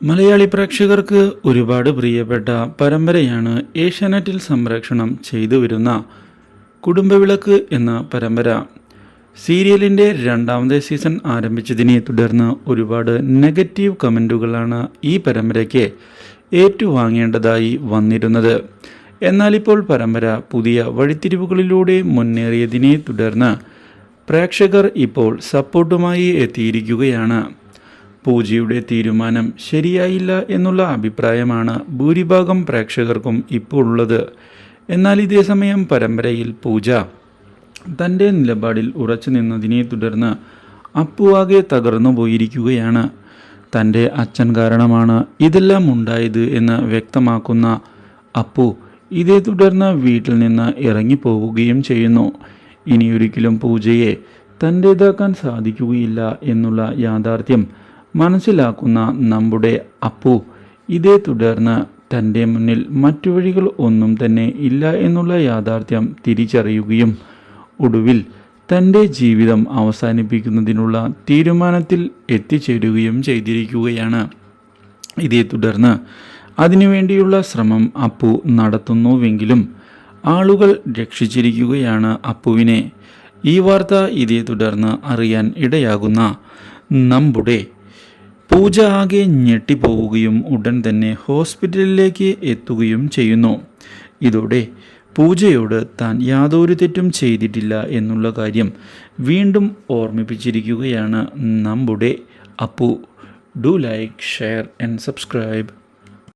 മലയാളി പ്രേക്ഷകർക്ക് ഒരുപാട് പ്രിയപ്പെട്ട പരമ്പരയാണ് ഏഷ്യാനെറ്റിൽ സംപ്രേഷണം ചെയ്തു വരുന്ന കുടുംബവിളക്ക് എന്ന പരമ്പര. സീരിയലിൻ്റെ രണ്ടാമത്തെ സീസൺ ആരംഭിച്ചതിനെ തുടർന്ന് ഒരുപാട് നെഗറ്റീവ് കമൻറ്റുകളാണ് ഈ പരമ്പരയ്ക്ക് ഏറ്റുവാങ്ങേണ്ടതായി വന്നിരുന്നത്. എന്നാലിപ്പോൾ പരമ്പര പുതിയ വഴിത്തിരിവുകളിലൂടെ മുന്നേറിയതിനെ തുടർന്ന് പ്രേക്ഷകർ ഇപ്പോൾ സപ്പോർട്ടുമായി എത്തിയിരിക്കുകയാണ്. പൂജയുടെ തീരുമാനം ശരിയായില്ല എന്നുള്ള അഭിപ്രായമാണ് ഭൂരിഭാഗം പ്രേക്ഷകർക്കും ഇപ്പോൾ ഉള്ളത്. എന്നാൽ ഇതേസമയം പരമ്പരയിൽ പൂജ തൻ്റെ നിലപാടിൽ ഉറച്ചു നിന്നതിനെ തുടർന്ന് അപ്പു ആകെ തകർന്നു പോയിരിക്കുകയാണ്. തൻ്റെ അച്ഛൻ കാരണമാണ് ഇതെല്ലാം ഉണ്ടായത് എന്ന് വ്യക്തമാക്കുന്ന അപ്പു ഇതേ തുടർന്ന് വീട്ടിൽ നിന്ന് ഇറങ്ങിപ്പോവുകയും ചെയ്യുന്നു. ഇനിയൊരിക്കലും പൂജയെ തൻ്റേതാക്കാൻ സാധിക്കുകയില്ല എന്നുള്ള യാഥാർത്ഥ്യം മനസ്സിലാക്കുന്ന നമ്മുടെ അപ്പു ഇതേ തുടർന്ന് തൻ്റെ മുന്നിൽ മറ്റു വഴികൾ ഒന്നും തന്നെ ഇല്ല എന്നുള്ള യാഥാർത്ഥ്യം തിരിച്ചറിയുകയും ഒടുവിൽ തൻ്റെ ജീവിതം അവസാനിപ്പിക്കുന്നതിനുള്ള തീരുമാനത്തിൽ എത്തിച്ചേരുകയും ചെയ്തിരിക്കുകയാണ്. ഇതേ തുടർന്ന് അതിനുവേണ്ടിയുള്ള ശ്രമം അപ്പു നടത്തുന്നുവെങ്കിലും ആളുകൾ രക്ഷിച്ചിരിക്കുകയാണ് അപ്പുവിനെ. ഈ വാർത്ത ഇതേ തുടർന്ന് അറിയാൻ ഇടയാകുന്ന നമ്മുടെ പൂജ ആകെ ഞെട്ടിപ്പോവുകയും ഉടൻ തന്നെ ഹോസ്പിറ്റലിലേക്ക് എത്തുകയും ചെയ്യുന്നു. ഇതോടെ പൂജയോട് താൻ യാതൊരു തെറ്റും ചെയ്തിട്ടില്ല എന്നുള്ള കാര്യം വീണ്ടും ഓർമ്മിപ്പിച്ചിരിക്കുകയാണ് നമ്മുടെ Appu. Do like, share and subscribe.